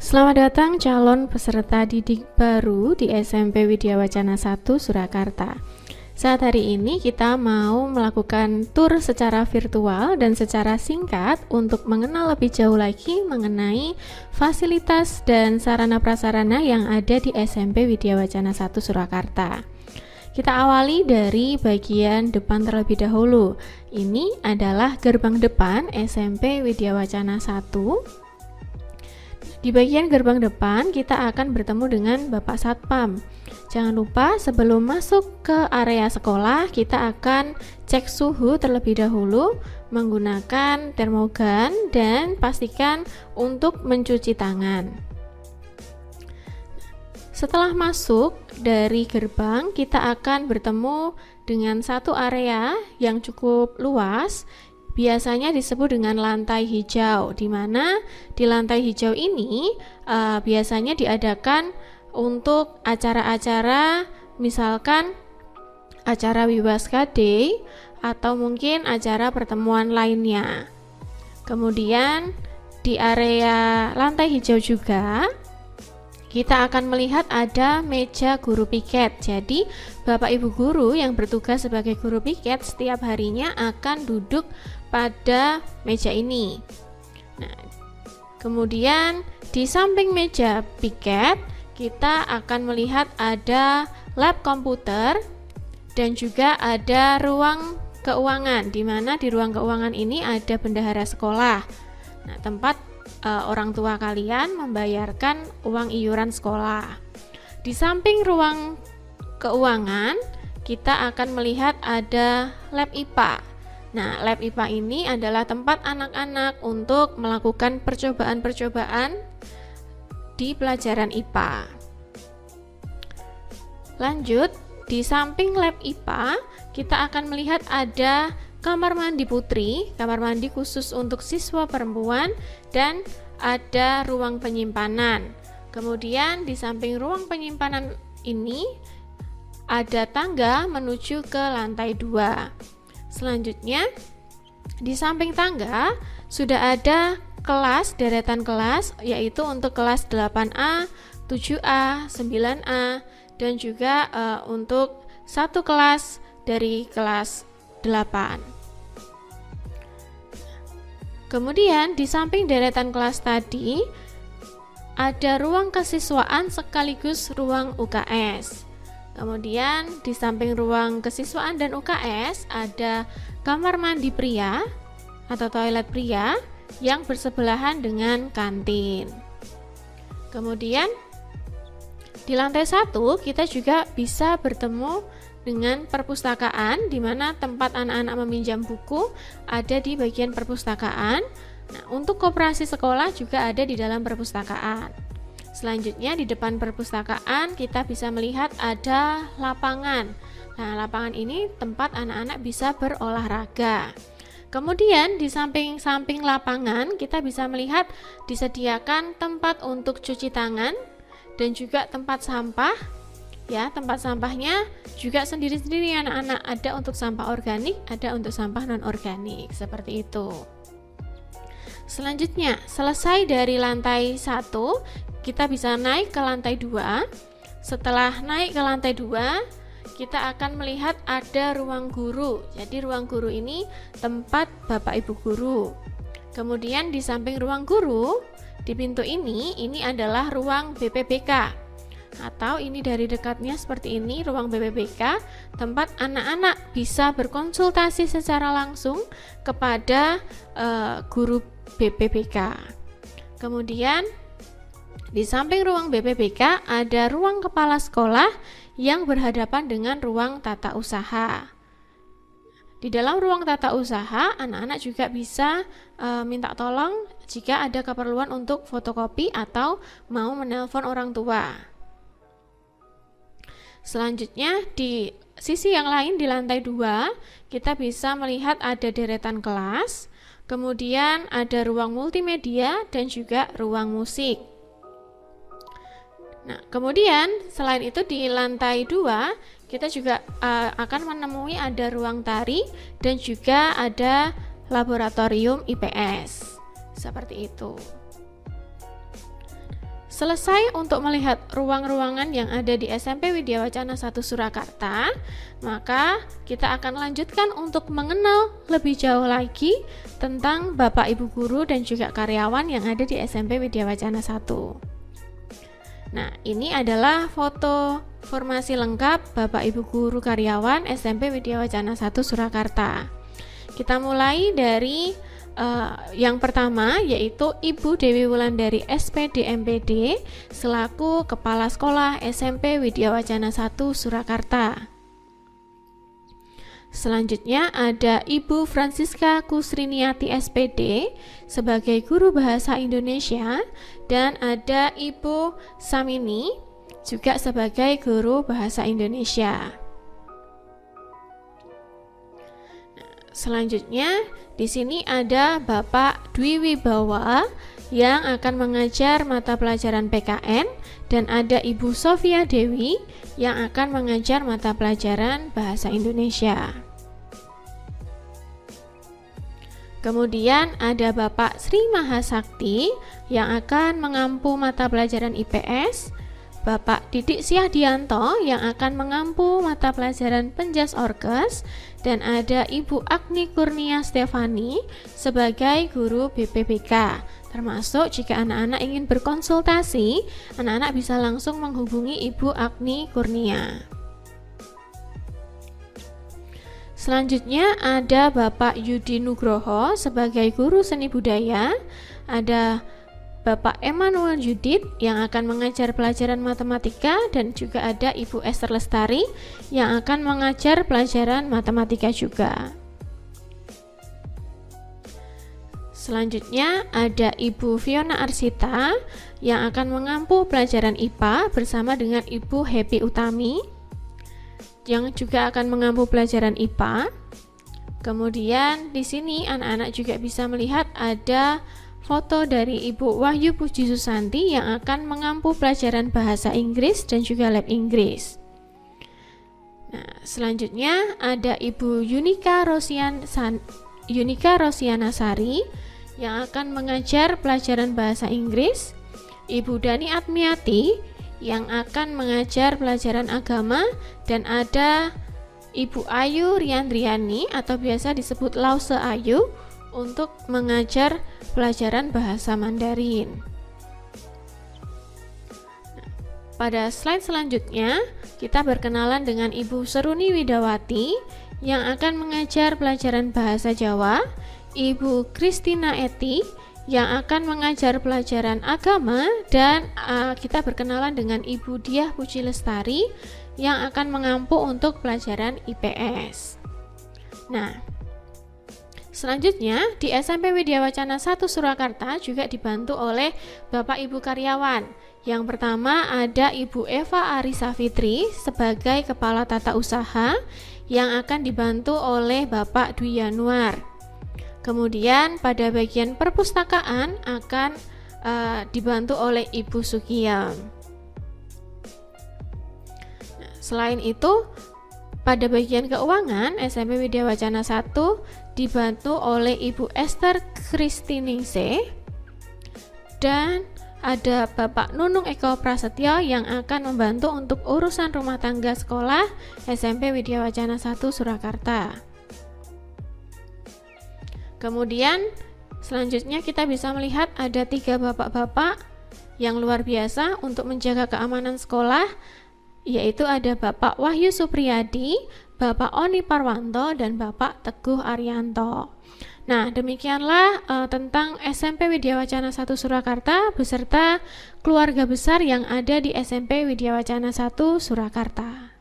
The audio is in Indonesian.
Selamat datang calon peserta didik baru di SMP Widya Wacana 1 Surakarta. Saat hari ini kita mau melakukan tur secara virtual dan secara singkat untuk mengenal lebih jauh lagi mengenai fasilitas dan sarana prasarana yang ada di SMP Widya Wacana 1 Surakarta. Kita awali dari bagian depan terlebih dahulu. Ini adalah gerbang depan SMP Widya Wacana 1. Di bagian gerbang depan kita akan bertemu dengan Bapak Satpam. Jangan lupa sebelum masuk ke area sekolah kita akan cek suhu terlebih dahulu menggunakan termogan dan pastikan untuk mencuci tangan. Setelah masuk dari gerbang kita akan bertemu dengan satu area yang cukup luas. Biasanya disebut dengan lantai hijau, di mana di lantai hijau ini biasanya diadakan untuk acara-acara, misalkan acara Wibaska Day atau mungkin acara pertemuan lainnya. Kemudian di area lantai hijau juga kita akan melihat ada meja guru piket. Jadi, Bapak Ibu guru yang bertugas sebagai guru piket setiap harinya akan duduk pada meja ini. Nah, kemudian di samping meja piket, kita akan melihat ada lab komputer dan juga ada ruang keuangan, di mana di ruang keuangan ini ada bendahara sekolah. Nah, tempat orang tua kalian membayarkan uang iuran sekolah. Di samping ruang keuangan, kita akan melihat ada lab IPA. Nah, lab IPA ini adalah tempat anak-anak untuk melakukan percobaan-percobaan di pelajaran IPA. Lanjut, di samping lab IPA, kita akan melihat ada kamar mandi putri, kamar mandi khusus untuk siswa perempuan, dan ada ruang penyimpanan. Kemudian di samping ruang penyimpanan ini ada tangga menuju ke lantai 2. Selanjutnya di samping tangga sudah ada kelas, deretan kelas, yaitu untuk kelas 8A, 7A, 9A, dan juga untuk satu kelas dari kelas 8. Kemudian di samping deretan kelas tadi ada ruang kesiswaan sekaligus ruang UKS. Kemudian di samping ruang kesiswaan dan UKS ada kamar mandi pria atau toilet pria yang bersebelahan dengan kantin. Kemudian di lantai 1 kita juga bisa bertemu dengan perpustakaan, di mana tempat anak-anak meminjam buku ada di bagian perpustakaan. Nah, untuk koperasi sekolah juga ada di dalam perpustakaan. Selanjutnya di depan perpustakaan kita bisa melihat ada lapangan. Nah, lapangan ini tempat anak-anak bisa berolahraga. Kemudian di samping-samping lapangan kita bisa melihat disediakan tempat untuk cuci tangan dan juga tempat sampah. Ya, tempat sampahnya juga sendiri-sendiri anak-anak, ada untuk sampah organik, ada untuk sampah non-organik, seperti itu. Selanjutnya, selesai dari lantai 1, kita bisa naik ke lantai 2. Setelah naik ke lantai 2, kita akan melihat ada ruang guru. Jadi ruang guru ini tempat Bapak Ibu guru. Kemudian di samping ruang guru, di pintu ini adalah ruang BPBK. Atau ini dari dekatnya seperti ini, ruang BPBK, tempat anak-anak bisa berkonsultasi secara langsung kepada guru BPBK. Kemudian di samping ruang BPBK ada ruang kepala sekolah yang berhadapan dengan ruang tata usaha. Di dalam ruang tata usaha, anak-anak juga bisa minta tolong jika ada keperluan untuk fotokopi atau mau menelpon orang tua. Selanjutnya di sisi yang lain di lantai 2 kita bisa melihat ada deretan kelas, kemudian ada ruang multimedia dan juga ruang musik. Nah, kemudian selain itu di lantai 2 kita juga akan menemui ada ruang tari dan juga ada laboratorium IPS. Seperti itu. selesai untuk melihat ruang-ruangan yang ada di SMP Widya Wacana 1 Surakarta, maka kita akan lanjutkan untuk mengenal lebih jauh lagi tentang Bapak Ibu guru dan juga karyawan yang ada di SMP Widya Wacana 1. Nah, ini adalah foto formasi lengkap Bapak Ibu guru karyawan SMP Widya Wacana 1 Surakarta. Kita mulai dari yang pertama, yaitu Ibu Dewi Wulandari SPD MPD selaku Kepala Sekolah SMP Widya Wacana 1 Surakarta. Selanjutnya ada Ibu Francisca Kusriniati SPD sebagai Guru Bahasa Indonesia, dan ada Ibu Samini juga sebagai Guru Bahasa Indonesia. Selanjutnya di sini ada Bapak Dwi Wibawa yang akan mengajar mata pelajaran PKN, dan ada Ibu Sofia Dewi yang akan mengajar mata pelajaran Bahasa Indonesia. Kemudian ada Bapak Sri Mahasakti yang akan mengampu mata pelajaran IPS, Bapak Didik Syahdianto yang akan mengampu mata pelajaran Penjas Orkes, dan ada Ibu Agni Kurnia Stefani sebagai guru BPPK. Termasuk jika anak-anak ingin berkonsultasi, anak-anak bisa langsung menghubungi Ibu Agni Kurnia. Selanjutnya ada Bapak Yudi Nugroho sebagai guru seni budaya, ada Bapak Emmanuel Yudit yang akan mengajar pelajaran matematika, dan juga ada Ibu Esther Lestari yang akan mengajar pelajaran matematika juga. Selanjutnya ada Ibu Fiona Arsita yang akan mengampu pelajaran IPA bersama dengan Ibu Happy Utami yang juga akan mengampu pelajaran IPA. Kemudian di sini anak-anak juga bisa melihat ada foto dari Ibu Wahyu Puji Susanti yang akan mengampu pelajaran bahasa Inggris dan juga lab Inggris. Nah, selanjutnya ada Ibu Yunika Rosianasari yang akan mengajar pelajaran bahasa Inggris, Ibu Dani Atmiati yang akan mengajar pelajaran agama, dan ada Ibu Ayu Riandriani atau biasa disebut Lause Ayu untuk mengajar pelajaran bahasa Mandarin. Pada slide selanjutnya, kita berkenalan dengan Ibu Seruni Widawati yang akan mengajar pelajaran bahasa Jawa, Ibu Kristina Eti yang akan mengajar pelajaran agama, dan kita berkenalan dengan Ibu Diah Puji Lestari yang akan mengampu untuk pelajaran IPS. Nah, selanjutnya di SMP Widya Wacana 1 Surakarta juga dibantu oleh Bapak Ibu karyawan. Yang pertama ada Ibu Eva Arisa Fitri sebagai Kepala Tata Usaha yang akan dibantu oleh Bapak Dwi Yanuar. Kemudian pada bagian perpustakaan akan dibantu oleh Ibu Sukiyam. Nah, selain itu pada bagian keuangan SMP Widya Wacana 1 dibantu oleh Ibu Esther Kristiningsih, dan ada Bapak Nunung Eko Prasetyo yang akan membantu untuk urusan rumah tangga sekolah SMP Widya Wacana 1 Surakarta. Kemudian selanjutnya kita bisa melihat ada 3 bapak-bapak yang luar biasa untuk menjaga keamanan sekolah, yaitu ada Bapak Wahyu Supriyadi, Bapak Oni Parwanto, dan Bapak Teguh Arianto. Nah, demikianlah tentang SMP Widya Wacana 1 Surakarta beserta keluarga besar yang ada di SMP Widya Wacana 1 Surakarta.